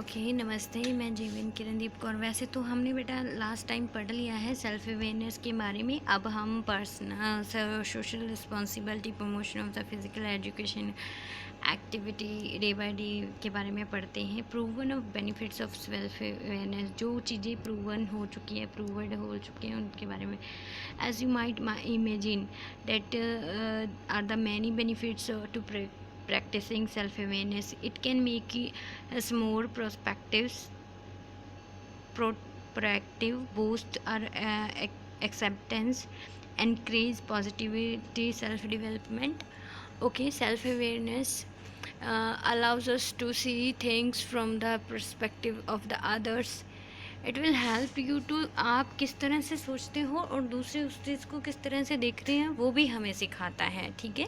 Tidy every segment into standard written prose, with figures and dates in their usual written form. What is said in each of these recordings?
Okay नमस्ते। मैं जीवन किरणदीप कौर। वैसे तो हमने बेटा लास्ट टाइम पढ़ लिया है सेल्फ अवेयरनेस के बारे में। अब हम personal social responsibility promotion of the physical education activity day by day के बारे में पढ़ते हैं। Proven of benefits of self awareness, जो चीज़ें प्रूवन हो चुकी है, प्रूवड हो चुके हैं, उनके बारे में। As you might imagine that are the many benefits to practicing self-awareness. It can make us more proactive, boost our acceptance, encourage positivity, self-development. Okay, self-awareness allows us to see things from the perspective of the others. It will help you to, आप किस तरह से सोचते हो और दूसरे उस चीज़ को किस तरह से देखते हैं वो भी हमें सिखाता है। ठीक है।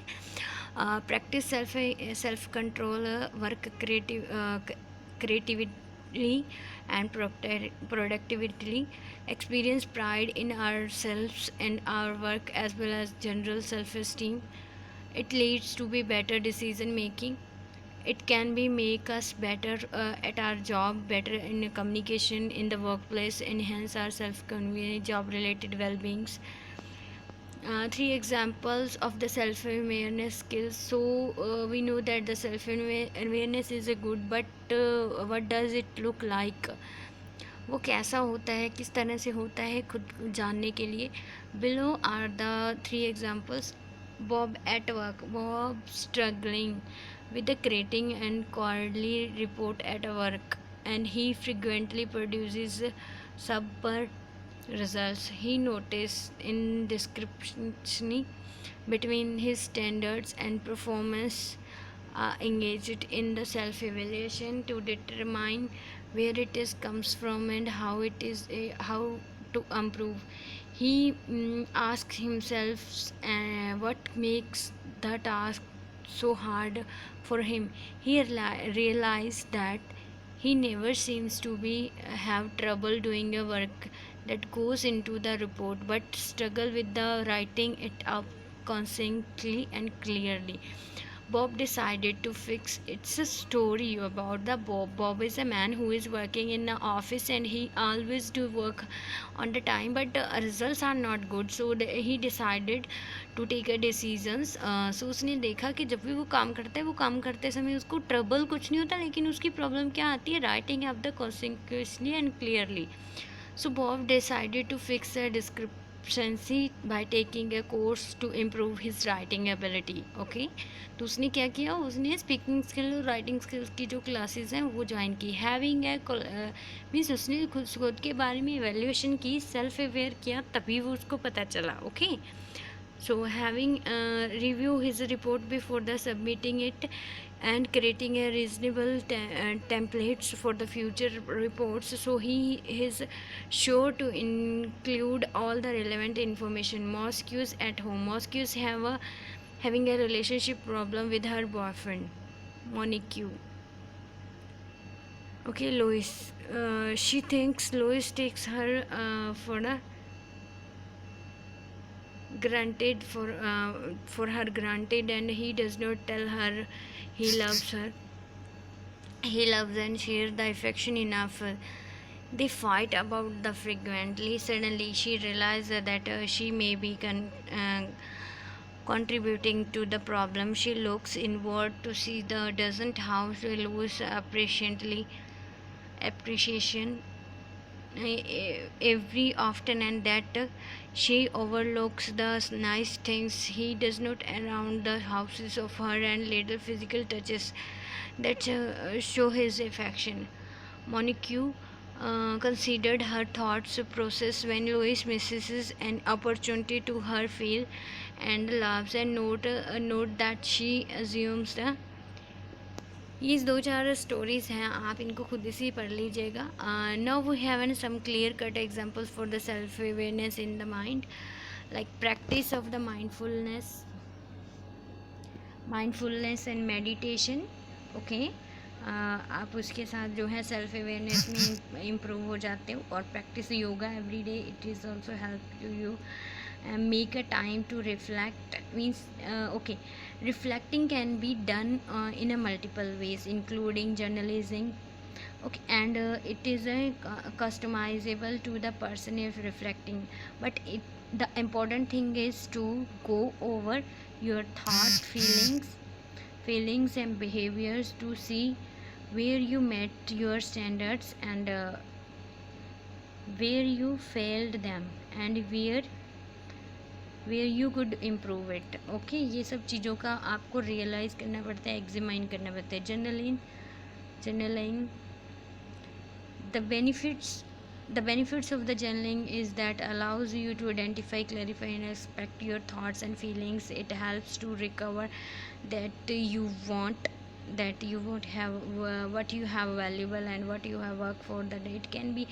Practice self control, work creatively and productively, experience pride in ourselves and our work, as well as general self-esteem. It leads to be better decision making. It can be make us better at our job, better in communication in the workplace, enhance our self-convenience, job related well-beings. Three examples of the self-awareness skills. So we know that the self-awareness is a good, but what does it look like? वो कैसा होता है, किस तरह से होता है खुद जानने के लिए। Below are the three examples. Bob at work. Bob struggling with the creating and quarterly report at work, and he frequently produces subpar results. He noticed indiscrepancy between his standards and performance. Engaged in the self-evaluation to determine where it is comes from and how it is how to improve. He asks himself what makes the task so hard for him. He realized that he never seems to be have trouble doing a work that goes into the report, but struggle with the writing it up constantly and clearly. Bob decided to fix. It's a story about the Bob. Bob is a man who is working in the office and he always do work on the time, but the results are not good. So he decided to take a decisions. So उसने देखा कि जब भी वो काम करता है, वो काम करते समय उसको ट्रबल कुछ नहीं होता, लेकिन उसकी प्रॉब्लम क्या आती है? Writing up the consequently and clearly. So Bob decided to fix the discrepancy by taking a course to improve his writing ability. Okay, तो उसने क्या किया, उसने स्पीकिंग स्किल और राइटिंग स्किल्स की जो क्लासेस हैं वो ज्वाइन की। हैविंग ए मीन्स उसने खुद के बारे में एवेल्यूएशन की, सेल्फ अवेयर किया, तभी वो उसको पता चला। Okay, so having review his report before the submitting it and creating a reasonable templates for the future reports, so he is sure to include all the relevant information. Mosque's at home. Mosque's having a relationship problem with her boyfriend Monique. Okay, Lois, she thinks Lois takes her for a granted for her granted, and he does not tell her he loves her. He loves and shares the affection enough. They fight about the frequently. Suddenly she realizes that she may be contributing to the problem. She looks inward to see the doesn't how she lose appreciation every often, and that she overlooks the nice things he does not around the houses of her, and little physical touches that show his affection. Monique considered her thoughts process when Louis misses an opportunity to her feel and loves, and note that she assumes the ये दो चार stories हैं, आप इनको खुद से ही पढ़ लीजिएगा। Now we have some clear cut examples for the self awareness in the mind, like practice of the mindfulness and meditation. Okay, आप उसके साथ जो है सेल्फ अवेयरनेस में इम्प्रूव हो जाते हो। और practice yoga every day, it is also help to you make a time to reflect. Means okay, reflecting can be done in a multiple ways, including journalism, Okay, and it is a customizable to the person is reflecting, but the important thing is to go over your thought, feelings and behaviors to see where you met your standards and where you failed them and where you could improve it. Okay, ये सब चीज़ों का आपको realise करना पड़ता है, examine करना पड़ता है. Journaling, the benefits of the journaling is that allows you to identify, clarify and expect your thoughts and feelings. It helps to recover that you won't have what you have valuable and what you have worked for. That it can be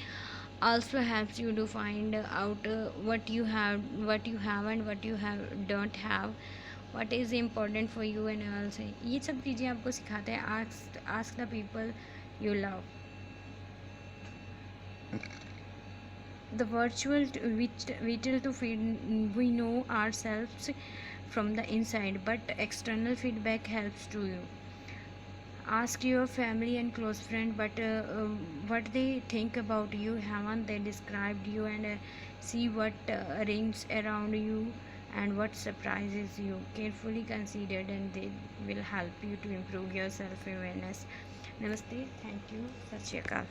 also helps you to find out what you have and what you have don't have, what is important for you and also ये सब चीज़ें आपको सिखाते हैं. ask the people you love. The vital to feed, we know ourselves from the inside, but external feedback helps to you. Ask your family and close friend, but what they think about you, haven't they described you, and see what rings around you and what surprises you. Carefully considered, and they will help you to improve your self awareness. Namaste. Thank you. Sat Shri Akal.